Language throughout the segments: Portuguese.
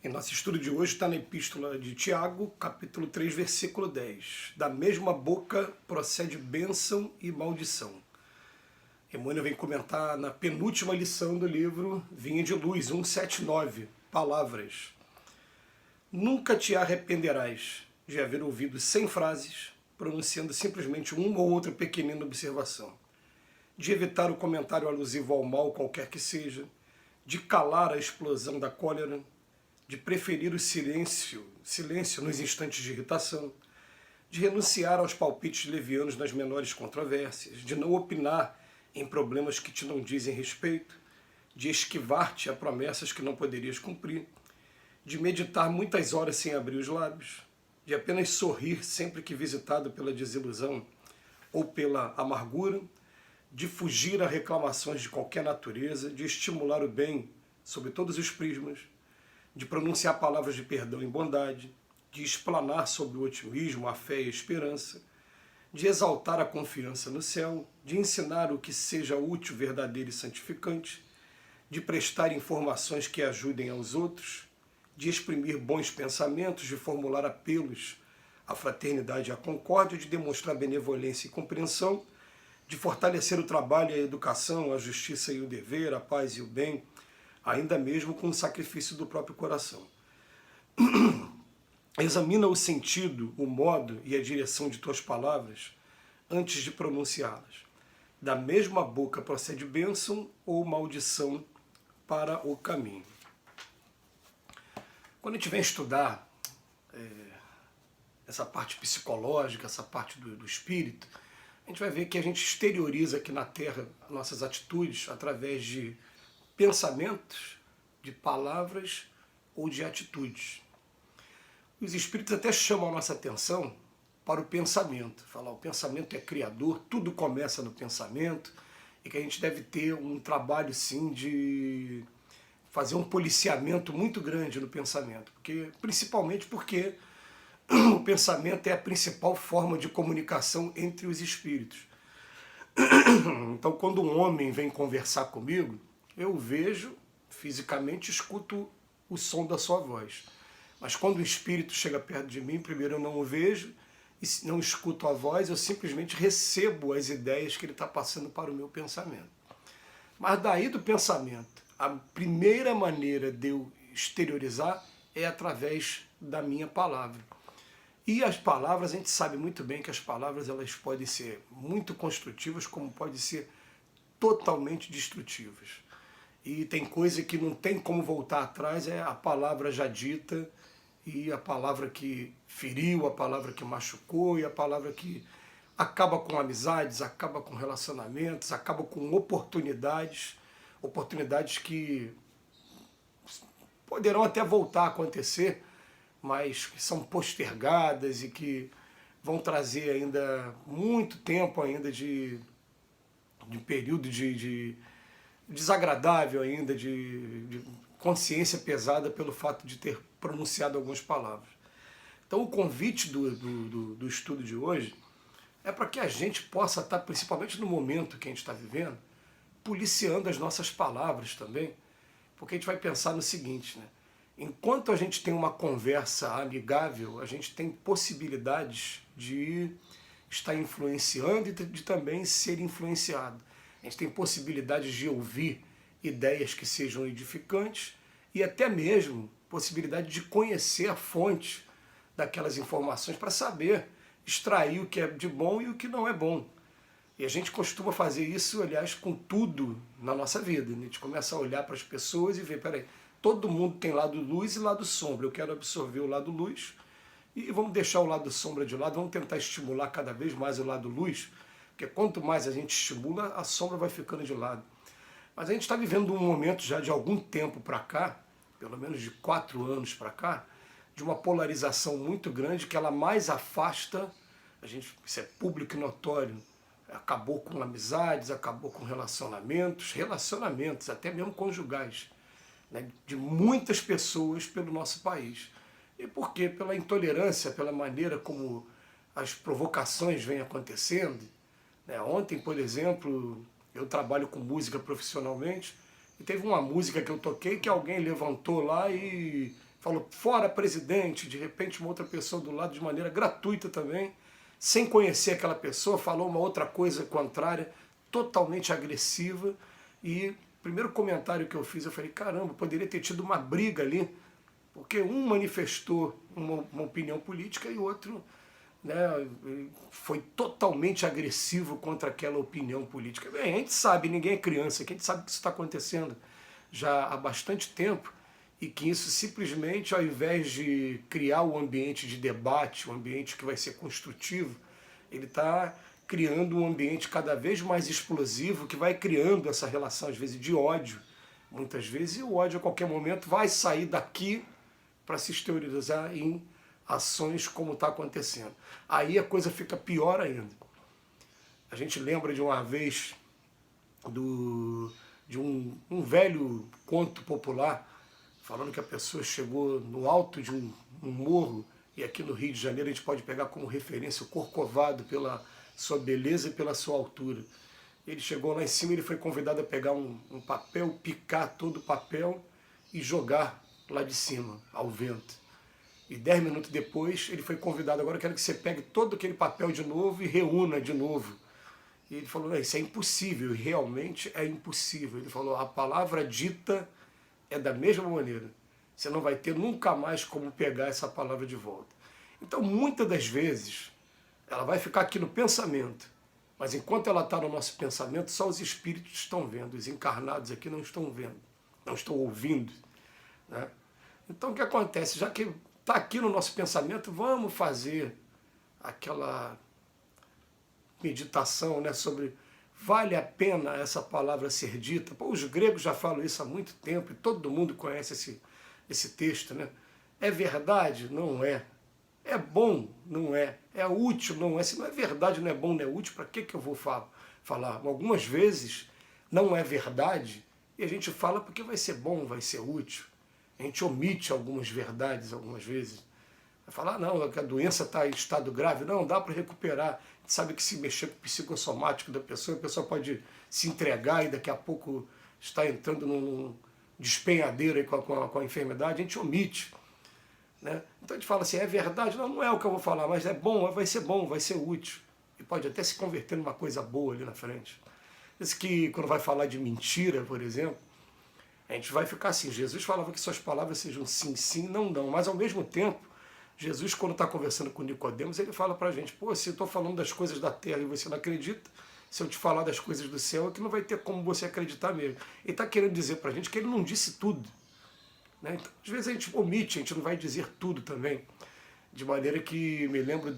E nosso estudo de hoje está na Epístola de Tiago, capítulo 3, versículo 10. Da mesma boca procede bênção e maldição. Emmanuel vem comentar na penúltima lição do livro Vinha de Luz, 179, palavras. Nunca te arrependerás de haver ouvido 100 frases, pronunciando simplesmente uma ou outra pequenina observação, de evitar o comentário alusivo ao mal qualquer que seja, de calar a explosão da cólera, de preferir o silêncio nos instantes de irritação, de renunciar aos palpites levianos nas menores controvérsias, de não opinar em problemas que te não dizem respeito, de esquivar-te a promessas que não poderias cumprir, de meditar muitas horas sem abrir os lábios, de apenas sorrir sempre que visitado pela desilusão ou pela amargura, de fugir a reclamações de qualquer natureza, de estimular o bem sob todos os prismas, de pronunciar palavras de perdão e bondade, de explanar sobre o otimismo, a fé e a esperança, de exaltar a confiança no céu, de ensinar o que seja útil, verdadeiro e santificante, de prestar informações que ajudem aos outros, de exprimir bons pensamentos, de formular apelos à fraternidade e à concórdia, de demonstrar benevolência e compreensão, de fortalecer o trabalho e a educação, a justiça e o dever, a paz e o bem, ainda mesmo com o sacrifício do próprio coração. Examina o sentido, o modo e a direção de tuas palavras antes de pronunciá-las. Da mesma boca procede bênção ou maldição para o caminho. Quando a gente vem estudar essa parte psicológica, essa parte do espírito, a gente vai ver que a gente exterioriza aqui na Terra nossas atitudes através de pensamentos, de palavras ou de atitudes. Os espíritos até chamam a nossa atenção para o pensamento. Falar, o pensamento é criador, tudo começa no pensamento, e que a gente deve ter um trabalho, sim, de fazer um policiamento muito grande no pensamento. Principalmente porque o pensamento é a principal forma de comunicação entre os espíritos. Então, quando um homem vem conversar comigo, eu vejo, fisicamente, escuto o som da sua voz. Mas quando o espírito chega perto de mim, primeiro eu não o vejo, e não escuto a voz, eu simplesmente recebo as ideias que ele está passando para o meu pensamento. Mas daí do pensamento, a primeira maneira de eu exteriorizar é através da minha palavra. E as palavras, a gente sabe muito bem que as palavras elas podem ser muito construtivas, como podem ser totalmente destrutivas. E tem coisa que não tem como voltar atrás, é a palavra já dita, e a palavra que feriu, a palavra que machucou, e a palavra que acaba com amizades, acaba com relacionamentos, acaba com oportunidades que poderão até voltar a acontecer, mas que são postergadas e que vão trazer ainda muito tempo ainda de período de desagradável ainda, de consciência pesada pelo fato de ter pronunciado algumas palavras. Então o convite do estudo de hoje é para que a gente possa estar, principalmente no momento que a gente está vivendo, policiando as nossas palavras também, porque a gente vai pensar no seguinte, né? Enquanto a gente tem uma conversa amigável, a gente tem possibilidades de estar influenciando e de também ser influenciado. A gente tem possibilidades de ouvir ideias que sejam edificantes e até mesmo possibilidade de conhecer a fonte daquelas informações para saber extrair o que é de bom e o que não é bom. E a gente costuma fazer isso, aliás, com tudo na nossa vida. A gente começa a olhar para as pessoas e ver, peraí, todo mundo tem lado luz e lado sombra. Eu quero absorver o lado luz e vamos deixar o lado sombra de lado, vamos tentar estimular cada vez mais o lado luz, porque quanto mais a gente estimula, a sombra vai ficando de lado. Mas a gente está vivendo um momento já de algum tempo para cá, pelo menos de 4 anos para cá, de uma polarização muito grande que ela mais afasta, isso é público e notório, acabou com amizades, acabou com relacionamentos até mesmo conjugais, né, de muitas pessoas pelo nosso país. E por quê? Pela intolerância, pela maneira como as provocações vêm acontecendo. Ontem, por exemplo, eu trabalho com música profissionalmente, e teve uma música que eu toquei que alguém levantou lá e falou fora presidente, de repente uma outra pessoa do lado de maneira gratuita também, sem conhecer aquela pessoa, falou uma outra coisa contrária, totalmente agressiva, e o primeiro comentário que eu fiz, eu falei, caramba, poderia ter tido uma briga ali, porque um manifestou uma opinião política e o outro, né, foi totalmente agressivo contra aquela opinião política. Bem, a gente sabe, ninguém é criança, a gente sabe que isso está acontecendo já há bastante tempo, e que isso simplesmente, ao invés de criar um ambiente de debate, um ambiente que vai ser construtivo, ele está criando um ambiente cada vez mais explosivo, que vai criando essa relação, às vezes, de ódio, muitas vezes, e o ódio a qualquer momento vai sair daqui para se exteriorizar em ações como está acontecendo. Aí a coisa fica pior ainda. A gente lembra de uma vez de um velho conto popular, falando que a pessoa chegou no alto de um morro, e aqui no Rio de Janeiro a gente pode pegar como referência o Corcovado pela sua beleza e pela sua altura. Ele chegou lá em cima, ele foi convidado a pegar um papel, picar todo o papel e jogar lá de cima, ao vento. E 10 minutos depois ele foi convidado, agora eu quero que você pegue todo aquele papel de novo e reúna de novo. E ele falou, não, isso é impossível, e realmente é impossível. Ele falou, a palavra dita é da mesma maneira. Você não vai ter nunca mais como pegar essa palavra de volta. Então, muitas das vezes, ela vai ficar aqui no pensamento, mas enquanto ela está no nosso pensamento, só os espíritos estão vendo, os encarnados aqui não estão vendo, não estão ouvindo, né? Então, o que acontece? Já que está aqui no nosso pensamento, vamos fazer aquela meditação, né, sobre vale a pena essa palavra ser dita. Pô, os gregos já falam isso há muito tempo e todo mundo conhece esse texto, né? É verdade? Não é. É bom? Não é. É útil? Não é. Se não é verdade, não é bom, não é útil, para que eu vou falar? Algumas vezes não é verdade e a gente fala porque vai ser bom, vai ser útil. A gente omite algumas verdades algumas vezes. Vai falar, não, que a doença está em estado grave. Não, dá para recuperar. A gente sabe que se mexer com o psicossomático da pessoa, a pessoa pode se entregar e daqui a pouco está entrando num despenhadeiro aí com a enfermidade. A gente omite, né? Então a gente fala assim, é verdade? Não, não é o que eu vou falar, mas é bom, vai ser útil. E pode até se converter numa coisa boa ali na frente. Isso que quando vai falar de mentira, por exemplo, a gente vai ficar assim, Jesus falava que suas palavras sejam sim, sim, não, não. Mas ao mesmo tempo, Jesus, quando está conversando com Nicodemos, ele fala para a gente, pô, se eu estou falando das coisas da terra e você não acredita, se eu te falar das coisas do céu, é que não vai ter como você acreditar mesmo. Ele está querendo dizer para a gente que ele não disse tudo, né? Então, às vezes a gente omite, a gente não vai dizer tudo também. De maneira que me lembro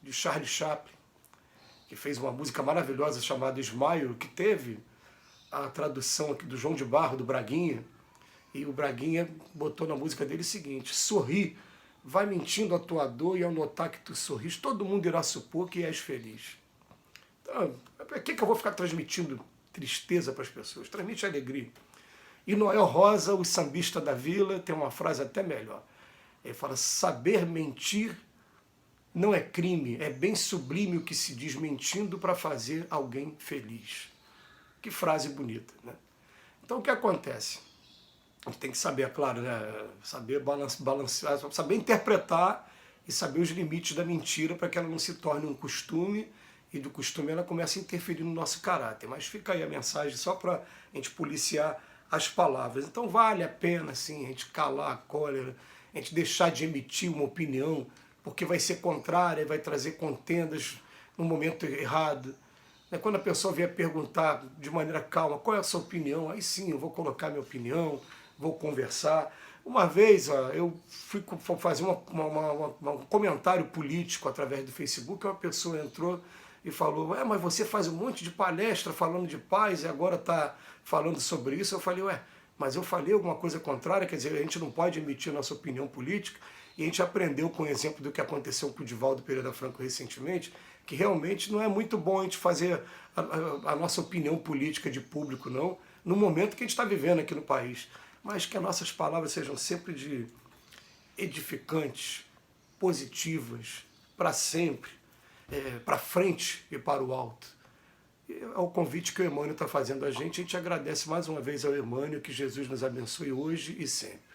de Charlie Chaplin, que fez uma música maravilhosa chamada Smile, que teve a tradução aqui do João de Barro, do Braguinha, e o Braguinha botou na música dele o seguinte, sorri, vai mentindo a tua dor e ao notar que tu sorris, todo mundo irá supor que és feliz. Então, por que eu vou ficar transmitindo tristeza para as pessoas? Transmite alegria. E Noel Rosa, o sambista da vila, tem uma frase até melhor. Ele fala, saber mentir não é crime, é bem sublime o que se diz mentindo para fazer alguém feliz. Que frase bonita, né? Então o que acontece? A gente tem que saber, é claro, né? Saber balancear, saber interpretar e saber os limites da mentira para que ela não se torne um costume e do costume ela comece a interferir no nosso caráter. Mas fica aí a mensagem só para a gente policiar as palavras. Então vale a pena, sim, a gente calar a cólera, a gente deixar de emitir uma opinião, porque vai ser contrária, vai trazer contendas no momento errado. Quando a pessoa vier perguntar de maneira calma qual é a sua opinião, aí sim eu vou colocar minha opinião, vou conversar. Uma vez eu fui fazer um comentário político através do Facebook, uma pessoa entrou e falou, mas você faz um monte de palestra falando de paz e agora está falando sobre isso. Eu falei, mas eu falei alguma coisa contrária, quer dizer, a gente não pode emitir nossa opinião política, e a gente aprendeu com o exemplo do que aconteceu com o Divaldo Pereira Franco recentemente, que realmente não é muito bom a gente fazer a nossa opinião política de público, não, no momento que a gente está vivendo aqui no país, mas que as nossas palavras sejam sempre de edificantes, positivas, para sempre, para frente e para o alto. É o convite que o Emmanuel está fazendo a gente agradece mais uma vez ao Emmanuel, que Jesus nos abençoe hoje e sempre.